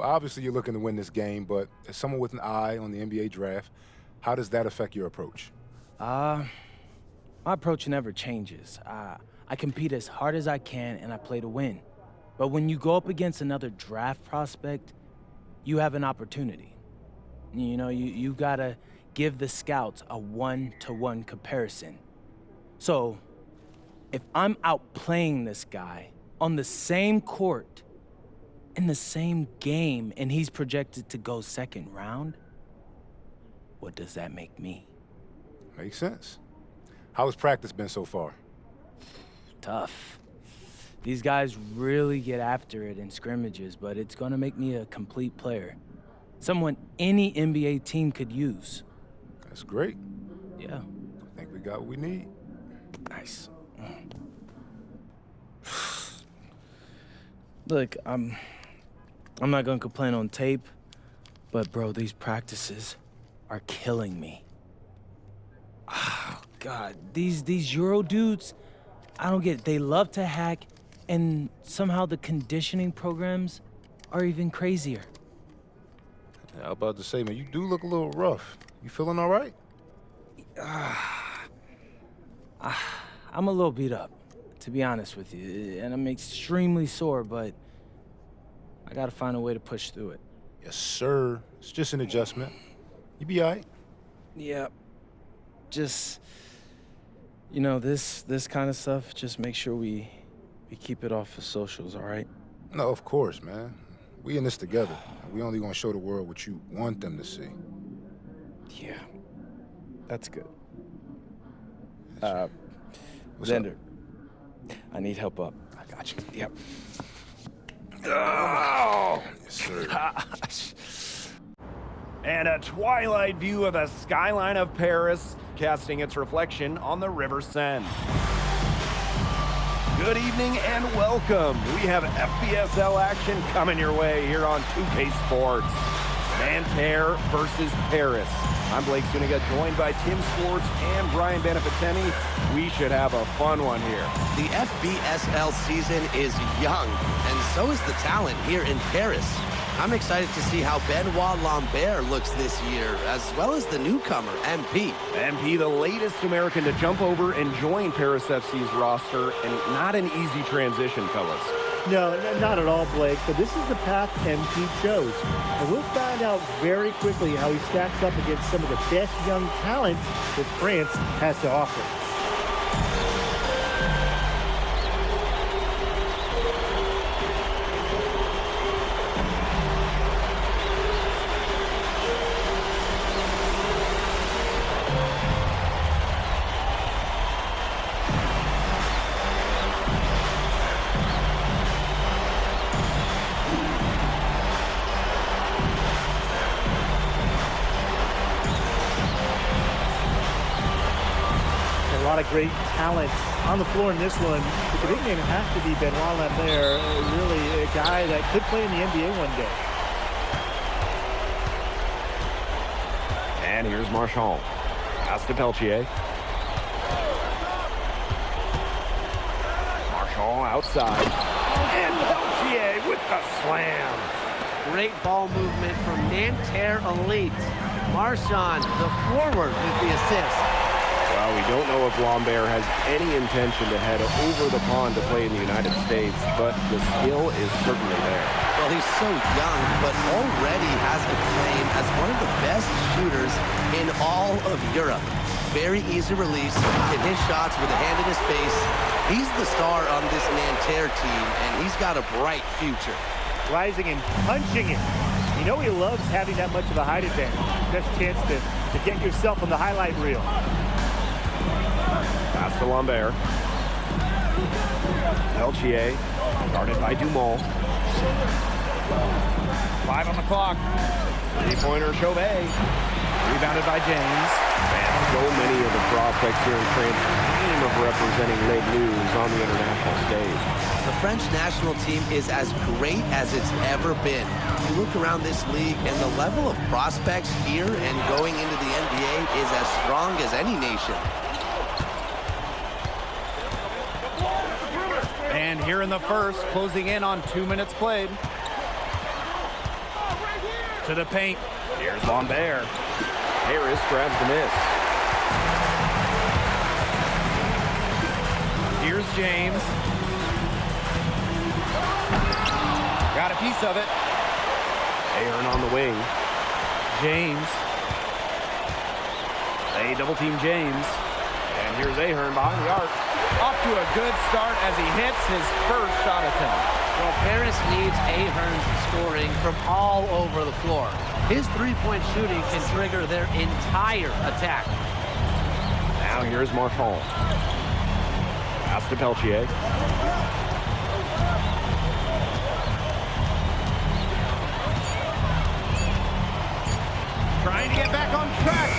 obviously you're looking to win this game, but as someone with an eye on the NBA draft, how does that affect your approach? My approach never changes. I compete as hard as I can and I play to win. But when you go up against another draft prospect, you have an opportunity. You know, you gotta give the scouts a one-to-one comparison. So, if I'm outplaying this guy on the same court, in the same game, and he's projected to go second round, what does that make me? Makes sense. How has practice been so far? Tough. These guys really get after it in scrimmages, but it's gonna make me a complete player. Someone any NBA team could use. That's great. Yeah. I think we got what we need. Nice. Look, I'm not gonna complain on tape, but bro, these practices are killing me. Oh, God, these Euro dudes, I don't get it. They love to hack, and somehow the conditioning programs are even crazier. Yeah, I was about to say, man, you do look a little rough. You feeling all right? I'm a little beat up, to be honest with you, and I'm extremely sore, but I gotta find a way to push through it. Yes, sir. It's just an adjustment. You be all right. Yeah, just, you know, this kind of stuff, just make sure we keep it off the socials, all right? No, of course, man. We in this together. We only gonna show the world what you want them to see. Yeah, that's good. What's Xander, I need help up. I got you. Yep. Oh! Yes, sir. Gosh. And a twilight view of the skyline of Paris, casting its reflection on the River Seine. Good evening and welcome. We have FBSL action coming your way here on 2K Sports. Nanterre versus Paris. I'm Blake Zuniga, joined by Tim Swartz and Brian Benefitemi. We should have a fun one here. The FBSL season is young, and so is the talent here in Paris. I'm excited to see how Benoit Lambert looks this year, as well as the newcomer, MP. MP, the latest American to jump over and join Paris FC's roster, and not an easy transition, fellas. No, not at all, Blake, but this is the path MP chose. And we'll find out very quickly how he stacks up against some of the best young talent that France has to offer. A lot of great talent on the floor in this one. But the big name has to be Benoit Lambert, really a guy that could play in the NBA one day. And here's Marchand. Pass to Peltier. Marchand outside. And Peltier with the slam. Great ball movement from Nanterre Elite. Marchand, the forward, with the assist. Well, we don't know if Lambert has any intention to head over the pond to play in the United States, but the skill is certainly there. Well, he's so young, but already has a claim as one of the best shooters in all of Europe. Very easy release, can hit shots with a hand in his face. He's the star on this Nanterre team, and he's got a bright future. Rising and punching it. You know he loves having that much of a height advantage. Best chance to get yourself on the highlight reel. Pass to Lambert. Peltier, guarded by Dumont. 5 on the clock. Three-pointer, Chauvet. Rebounded by James. And so many of the prospects here in France dream of representing Les Bleus on the international stage. The French national team is as great as it's ever been. You look around this league, and the level of prospects here and going into the NBA is as strong as any nation. And here in the first, closing in on 2 minutes played. To the paint. Here's Lambert. Harris grabs the miss. Here's James. Got a piece of it. Aaron on the wing. James. They double team James. And here's Ahern behind the arc. Off to a good start as he hits his first shot attempt. Well, Paris needs Ahern's scoring from all over the floor. His three-point shooting can trigger their entire attack. Now here's Marchand. Pass to Peltier. Trying to get back on track.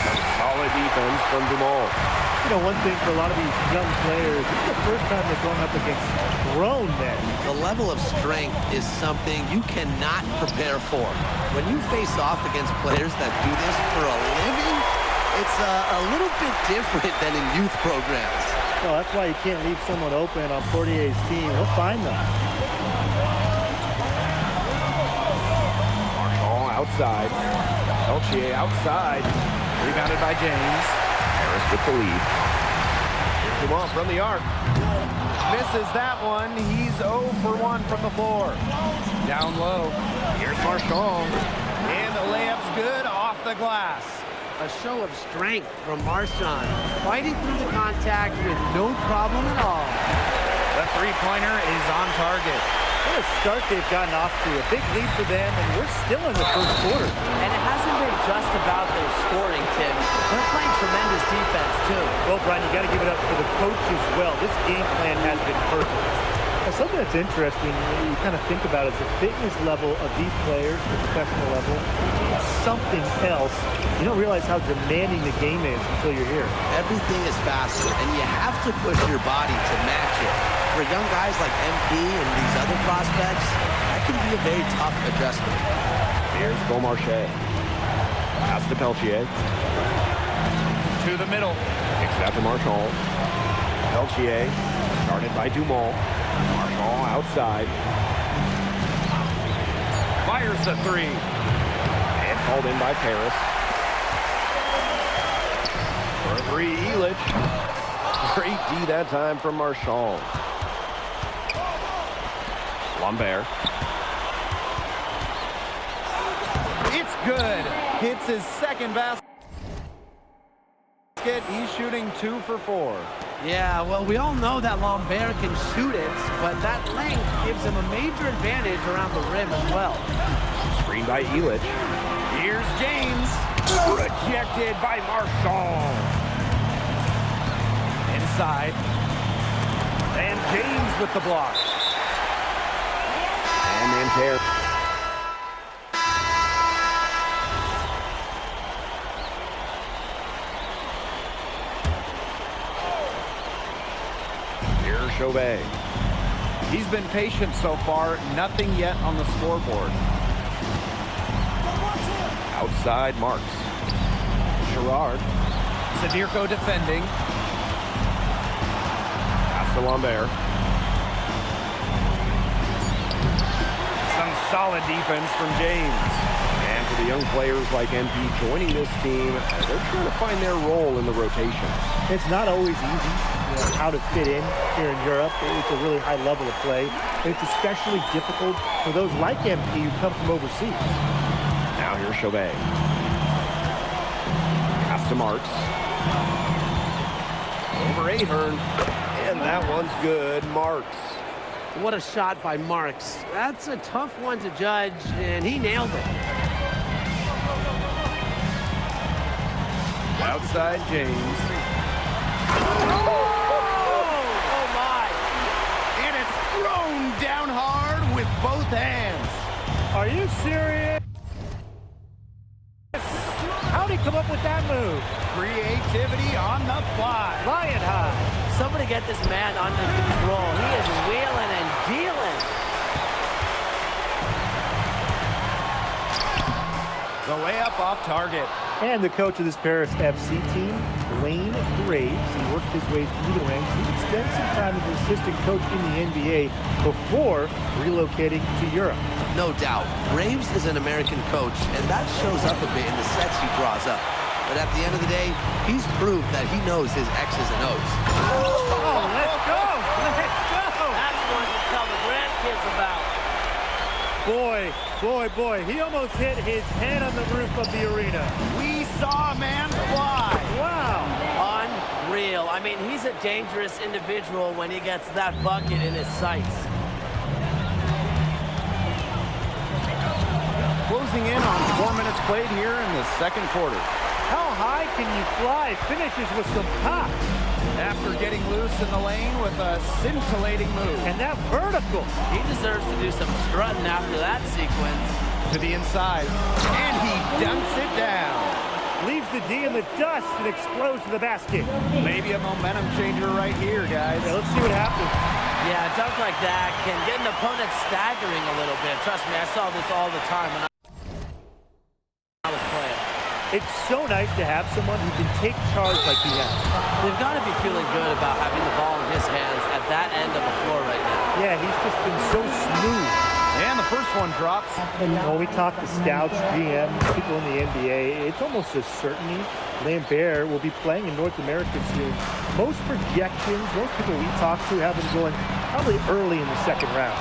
Some solid defense from Dumont. You know, one thing for a lot of these young players, it's the first time they're going up against grown men. The level of strength is something you cannot prepare for. When you face off against players that do this for a living, it's a little bit different than in youth programs. Well, that's why you can't leave someone open on Portier's team. He'll find them. Marchand outside. Peltier outside. Rebounded by James. Harris with the lead. Here's Dumont from the arc. Misses that one. He's 0 for 1 from the floor. Down low. Here's Marchand. And the layup's good off the glass. A show of strength from Marchand, fighting through the contact with no problem at all. The three-pointer is on target. What a start they've gotten off to. A big lead for them, and we're still in the first quarter. And it hasn't been just about their scoring, Tim. They're playing tremendous defense, too. Well, Brian, you got to give it up for the coach as well. This game plan has been perfect. Now, something that's interesting, you kind of think about is the fitness level of these players, the professional level. It's something else. You don't realize how demanding the game is until you're here. Everything is faster, and you have to push your body to match it. For young guys like MP and these other prospects, that can be a very tough adjustment. Here's Beaumarchais. Pass to Peltier. To the middle. Kicks it out to Marchand. Peltier, guarded by Dumont. Marchand outside. Fires the three. And hauled in by Paris. For a three, Elich. Great D that time from Marchand. Lambert. It's good. Hits his second basket. He's shooting 2 for 4. Yeah, well, we all know that Lambert can shoot it, but that length gives him a major advantage around the rim as well. Screened by Elich. Here's James. Rejected by Marchand. Inside. And James with the block. And Nanterre. Here's Chauvet. He's been patient so far. Nothing yet on the scoreboard. Outside Marks. Gerard. Sadirko defending. Pass to Lambert. Some solid defense from James. And for the young players like MP joining this team, they're trying to find their role in the rotation. It's not always easy, how to fit in here in Europe. It's a really high level of play. And it's especially difficult for those like MP who come from overseas. Now here's Chauvet. Pass to Marks. Over Ahern. And that one's good. Marks. What a shot by Marks. That's a tough one to judge, and he nailed it. Outside James. Oh, my. And it's thrown down hard with both hands. Are you serious? How'd he come up with that move? Creativity on the fly. Flying high. Somebody get this man under control. He is wheeling and dealing. The layup off target. And the coach of this Paris FC team, Blaine Graves, he worked his way through the ranks. He would spend some time as an assistant coach in the NBA before relocating to Europe. no doubt. Graves is an American coach, and that shows up a bit in the sets he draws up. But at the end of the day, he's proved that he knows his X's and O's. Oh, let's go! Let's go! That's one to tell the grandkids about. Boy, he almost hit his head on the roof of the arena. We saw a man fly. Wow. Unreal. I mean, he's a dangerous individual when he gets that bucket in his sights. Closing in on 4 minutes played here in the second quarter. How high can you fly? Finishes with some pop. After getting loose in the lane with a scintillating move. And that vertical. He deserves to do some strutting after that sequence. To the inside. And he dunks it down. Leaves the D in the dust and explodes to the basket. Maybe a momentum changer right here, guys. Yeah, let's see what happens. Yeah, a dunk like that can get an opponent staggering a little bit. Trust me, I saw this all the time when I was playing. It's so nice to have someone who can take charge like he has. They've got to be feeling good about having the ball in his hands at that end of the floor right now. Yeah, he's just been so smooth. And the first one drops. When we talk to scouts, GMs, people in the NBA, it's almost a certainty Lambert will be playing in North America soon. Most projections, most people we talk to have him going probably early in the second round.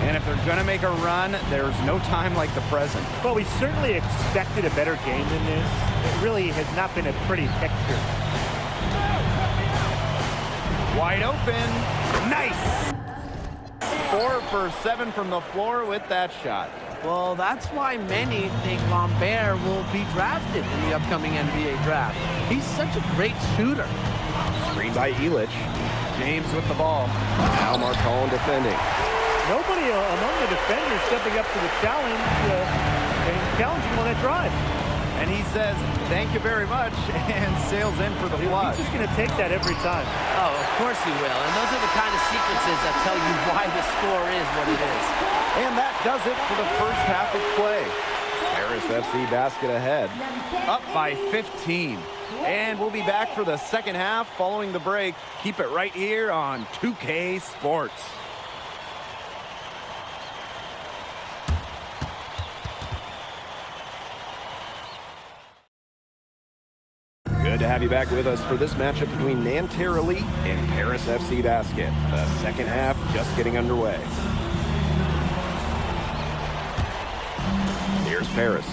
And if they're going to make a run, there's no time like the present. Well, we certainly expected a better game than this. It really has not been a pretty picture. Wide open. Nice. 4 for 7 from the floor with that shot. Well, that's why many think Lambert will be drafted in the upcoming NBA draft. He's such a great shooter. Screen by Illich. James with the ball. Now Marcon defending. Nobody among the defenders stepping up to the challenge and challenging on that drive. And he says, thank you very much, and sails in for the flush. He's just going to take that every time. Oh, of course he will. And those are the kind of sequences that tell you why the score is what it is. And that does it for the first half of play. Paris FC basket ahead. Up by 15. And we'll be back for the second half following the break. Keep it right here on 2K Sports. Good to have you back with us for this matchup between Nanterre Elite and Paris FC Basket. The second half just getting underway. Here's Paris.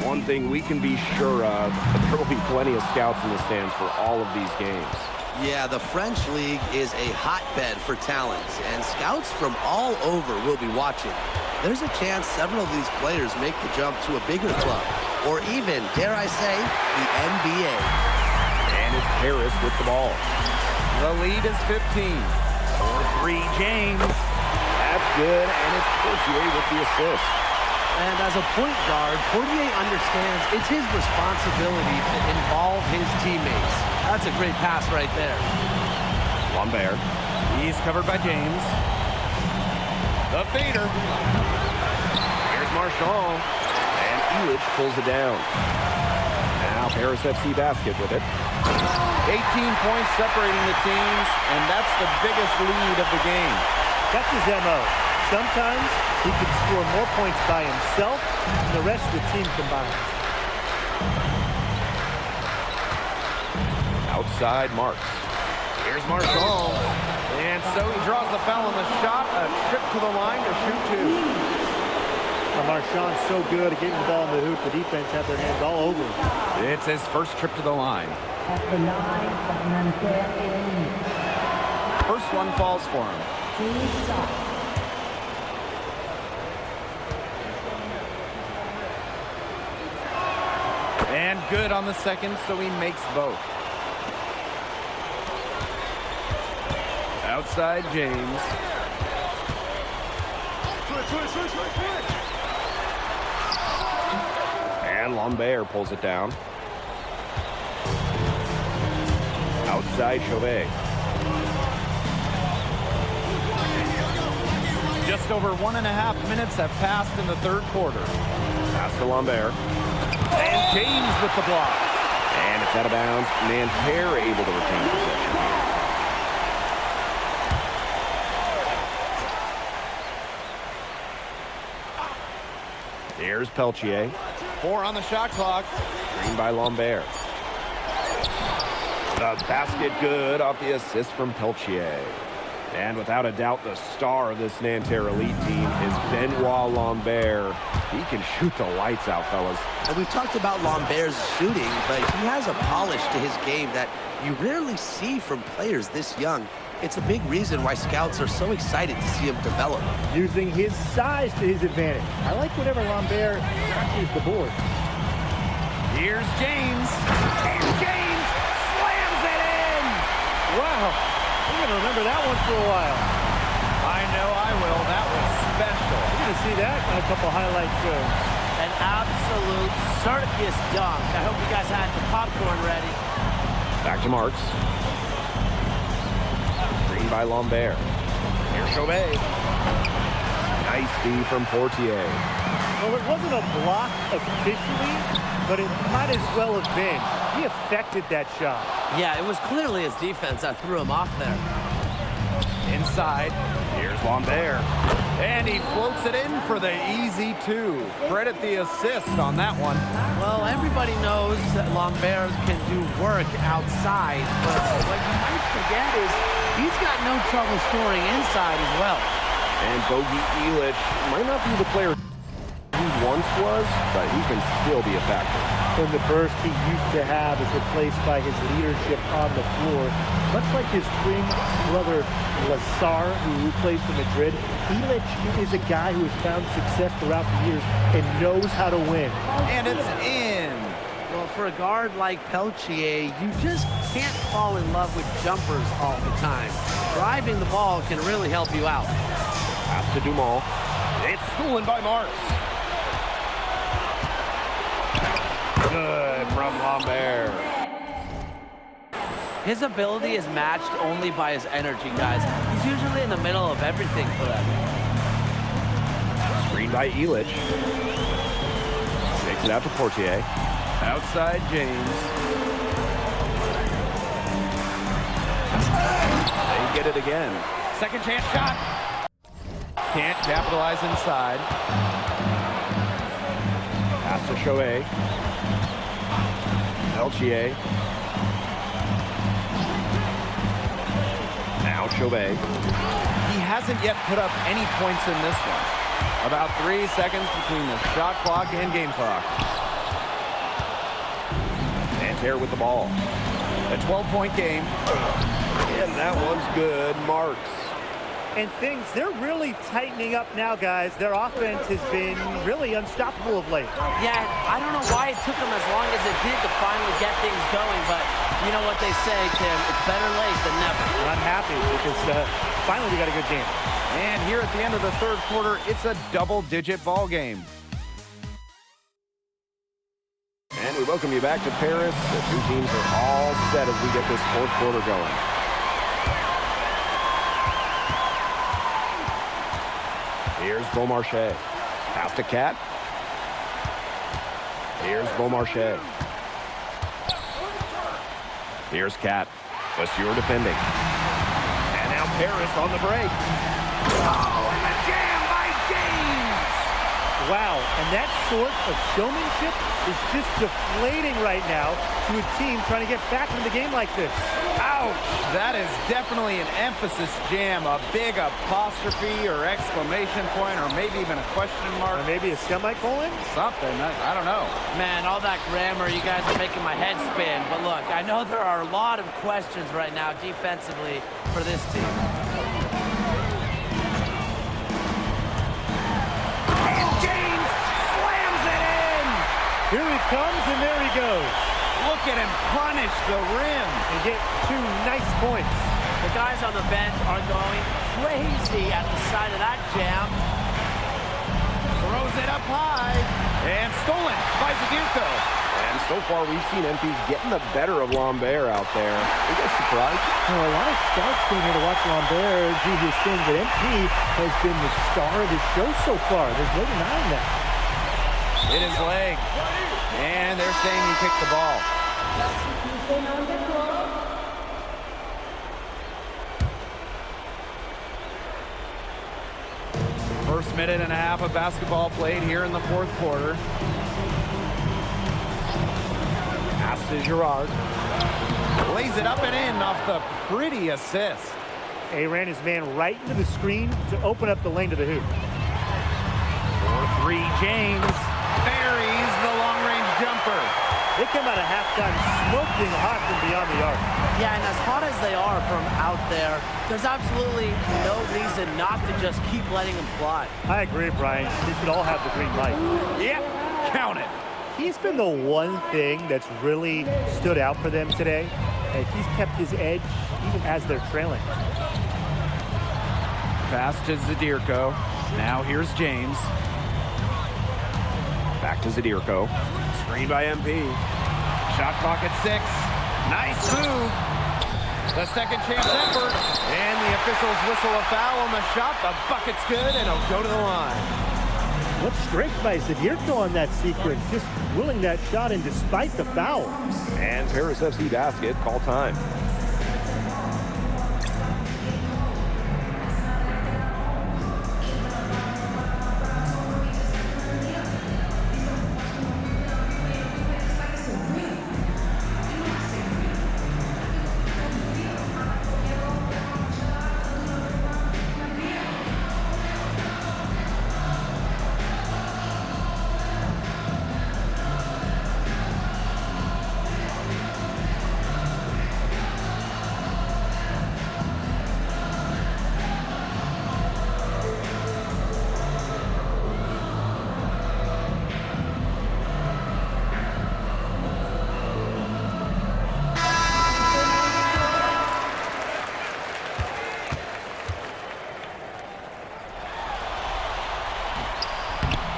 One thing we can be sure of, there will be plenty of scouts in the stands for all of these games. Yeah, the French League is a hotbed for talent, and scouts from all over will be watching. There's a chance several of these players make the jump to a bigger club, or even, dare I say, the NBA. And it's Paris with the ball. The lead is 15. 4-3 James. That's good, and it's Portier with the assist. And as a point guard, Portier understands it's his responsibility to involve his teammates. That's a great pass right there. Lambert. He's covered by James. The feeder. Here's Marchand. And Illich pulls it down. Now Paris FC Basket with it. 18 points separating the teams, and that's the biggest lead of the game. That's his MO. Sometimes he can score more points by himself than the rest of the team combined. Outside Marks. Here's Marchand. And so he draws the foul on the shot. A trip to the line to shoot two. Marchand's so good at getting the ball in the hoop. The defense have their hands all over him. It's his first trip to the line. First one falls for him. And good on the second, so he makes both. Outside James. And Lambert pulls it down. Outside Chauvet. Just over 1.5 minutes have passed in the third quarter. Pass to Lambert. And James with the block. And it's out of bounds. Nanterre able to retain possession here. Here's Peltier. 4 on the shot clock. Screen by Lambert. The basket good off the assist from Peltier. And without a doubt, the star of this Nanterre elite team is Benoit Lambert. He can shoot the lights out, fellas. And we've talked about Lambert's shooting, but he has a polish to his game that you rarely see from players this young. It's a big reason why scouts are so excited to see him develop. Using his size to his advantage. I like whenever Lambert catches the board. Here's James. And James slams it in. Wow, I'm going to remember that one for a while. I know I will. That was special. You're going to see that on a couple highlight shows. An absolute circus dunk. I hope you guys had your popcorn ready. Back to Marks. Screen by Lambert. Here's Chauvet. Nice D from Portier. Well, it wasn't a block officially, but it might as well have been. He affected that shot. Yeah, it was clearly his defense that threw him off there. Inside. Here's Lambert. And he floats it in for the easy 2. Credit the assist on that one. Well, everybody knows that Lambert can do work outside, but what you might forget is he's got no trouble scoring inside as well. And Bogey Elich might not be the player he once was, but he can still be a factor. When the burst he used to have is replaced by his leadership on the floor. Much like his twin brother Lazar, who plays for Madrid, Elich is a guy who has found success throughout the years and knows how to win. And it's in. Well, for a guard like Peltier, you just can't fall in love with jumpers all the time. Driving the ball can really help you out. Pass to Dumas. It's stolen by Marks. Good from Lambert. His ability is matched only by his energy, guys. He's usually in the middle of everything for them. Screen by Elich. Takes it out to Portier. Outside James. They get it again. Second chance shot. Can't capitalize inside. Pass to Chauvet. Peltier. Now Chauvet. He hasn't yet put up any points in this one. About 3 seconds between the shot clock and game clock. Nanterre with the ball. A 12-point game. And that one's good. Marks. And they're really tightening up now, guys. Their offense has been really unstoppable of late. Yeah, I don't know why it took them as long as it did to finally get things going, but you know what they say, Tim, it's better late than never. I'm happy because finally we got a good game. And here at the end of the third quarter, it's a double-digit ball game. And we welcome you back to Paris. The two teams are all set as we get this fourth quarter going. Here's Beaumarchais. Pass to Cat. Here's Beaumarchais. Here's Cat. Vasseur defending. And now Paris on the break. Oh, and the jam by James! Wow, and that sort of showmanship is just deflating right now to a team trying to get back into the game like this. Ouch! That is definitely an emphasis jam, a big apostrophe or exclamation point, or maybe even a question mark. Or maybe a semicolon? Something, I don't know. Man, all that grammar, you guys are making my head spin. But look, I know there are a lot of questions right now defensively for this team. And James slams it in! Here he comes, and there he goes. Look at him punish the rim. And get 2 nice points. The guys on the bench are going crazy at the sight of that jam. Throws it up high. And stolen by Zadirko. And so far, we've seen MP getting the better of Lambert out there. Are you guys surprised? Well, a lot of scouts came here to watch Lambert do his thing, but MP has been the star of the show so far. There's no denying that. Hit his leg. And they're saying he kicked the ball. First minute and a half of basketball played here in the fourth quarter. Pass to Girard. Lays it up and in off the pretty assist. He ran his man right into the screen to open up the lane to the hoop. 4-3 James buries the long-range jumper. They come out of halftime smoking hot from beyond the arc. Yeah, and as hot as they are from out there, there's absolutely no reason not to just keep letting them fly. I agree, Brian. They should all have the green light. Yep, count it. He's been the one thing that's really stood out for them today, and he's kept his edge even as they're trailing. Pass to Zadirko. Now here's James. Back to Zadirko. Screen by MP. Shot clock at 6. Nice move. The second chance effort. And the officials whistle a foul on the shot. The bucket's good, and it'll go to the line. What strength by Zadirko on that sequence, just willing that shot in despite the foul. And Paris FC basket, call time.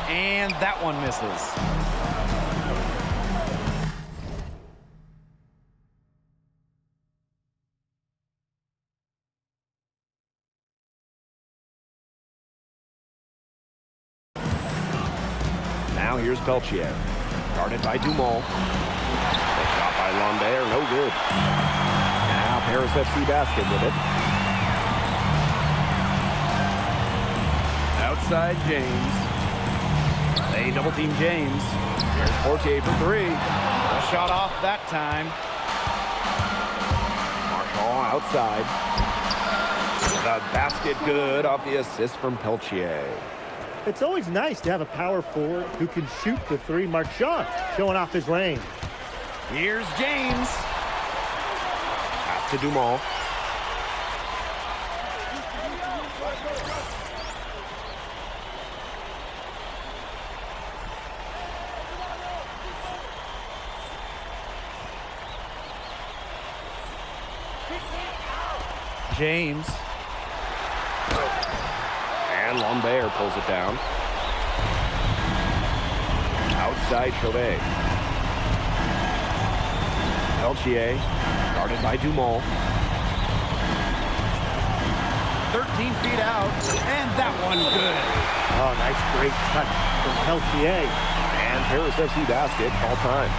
And that one misses. Now here's Peltier. Guarded by Dumont. The shot by Lambert, no good. Now Paris FC basket with it. Outside James. They double team James. Here's Portier for 3. A shot off that time. Marshall outside. The basket good off the assist from Peltier. It's always nice to have a power forward who can shoot the 3. Marchand showing off his range. Here's James. Pass to Dumont. James. And Lambert pulls it down. Outside Chauvet. Peltier, guarded by Dumont. 13 feet out, and that one good. Oh, nice great touch from Peltier. And Paris FC basket, call time.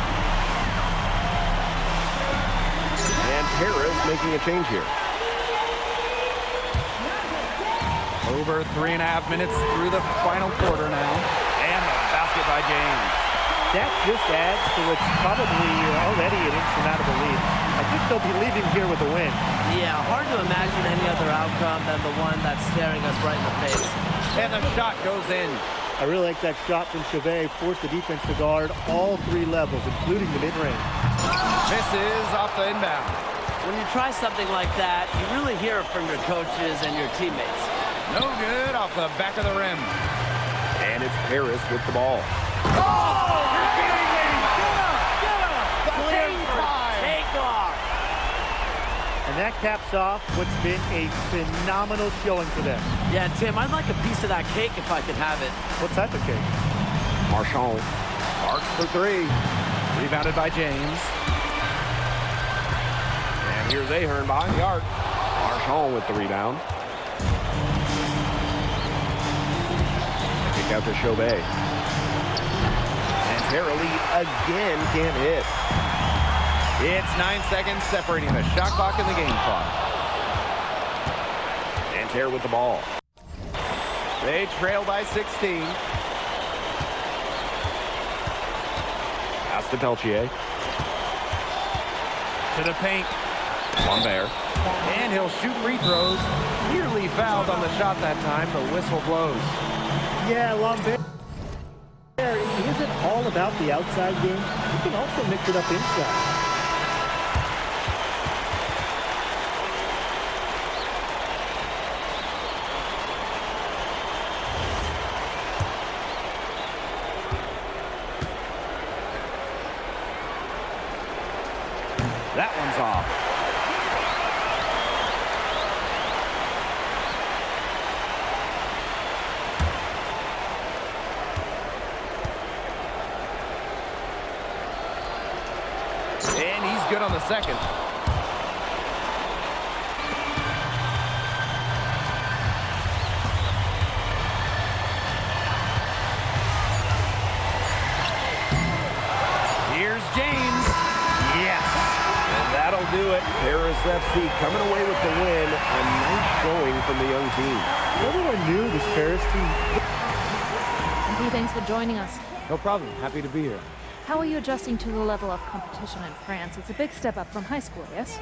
And Paris making a change here. Over 3.5 minutes through the final quarter now. And the basket by James. That just adds to what's probably already an insurmountable lead. I think they'll be leaving here with a win. Yeah, hard to imagine any other outcome than the one that's staring us right in the face. And the shot goes in. I really like that shot from Chauvet. Forced the defense to guard all 3 levels, including the mid-range. Misses off the inbound. When you try something like that, you really hear it from your coaches and your teammates. No good off the back of the rim. And it's Paris with the ball. Oh! You're kidding me! Clear for takeoff. And that caps off what's been a phenomenal showing for them. Yeah, Tim, I'd like a piece of that cake if I could have it. What type of cake? Marchand. Marks for 3. Rebounded by James. And here's Ahern behind the arc. Marchand with the rebound. Kick out to Chauvet. And Nanterre again can't hit. It's 9 seconds separating the shot clock and the game clock. Nanterre with the ball. They trail by 16. Pass to Peltier. To the paint. Lambert. And he'll shoot free throws. Nearly fouled on the shot that time. The whistle blows. Yeah, Lambert, he isn't all about the outside game. He can also mix it up inside. That one's off. And he's good on the second. Here's James. Yes. And that'll do it. Paris FC coming away with the win. A nice showing from the young team. Everyone knew this Paris team. MP, thanks for joining us. No problem. Happy to be here. How are you adjusting to the level of competition in France? It's a big step up from high school, yes?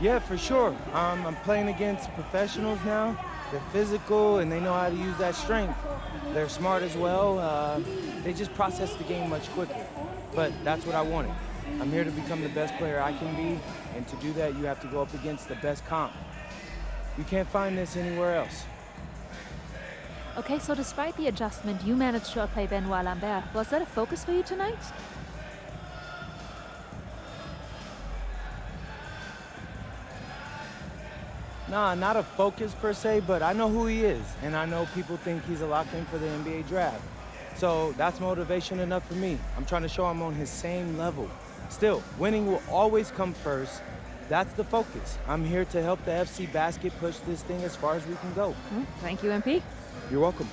Yeah, for sure. I'm playing against professionals now. They're physical and they know how to use that strength. They're smart as well. They just process the game much quicker. But that's what I wanted. I'm here to become the best player I can be, and to do that, you have to go up against the best comp. You can't find this anywhere else. Okay, so despite the adjustment, you managed to outplay Benoit Lambert. Was that a focus for you tonight? Nah, not a focus per se, but I know who he is, and I know people think he's a lock-in for the NBA draft. So that's motivation enough for me. I'm trying to show I'm on his same level. Still, winning will always come first. That's the focus. I'm here to help the FC Basket push this thing as far as we can go. Thank you, MP. You're welcome.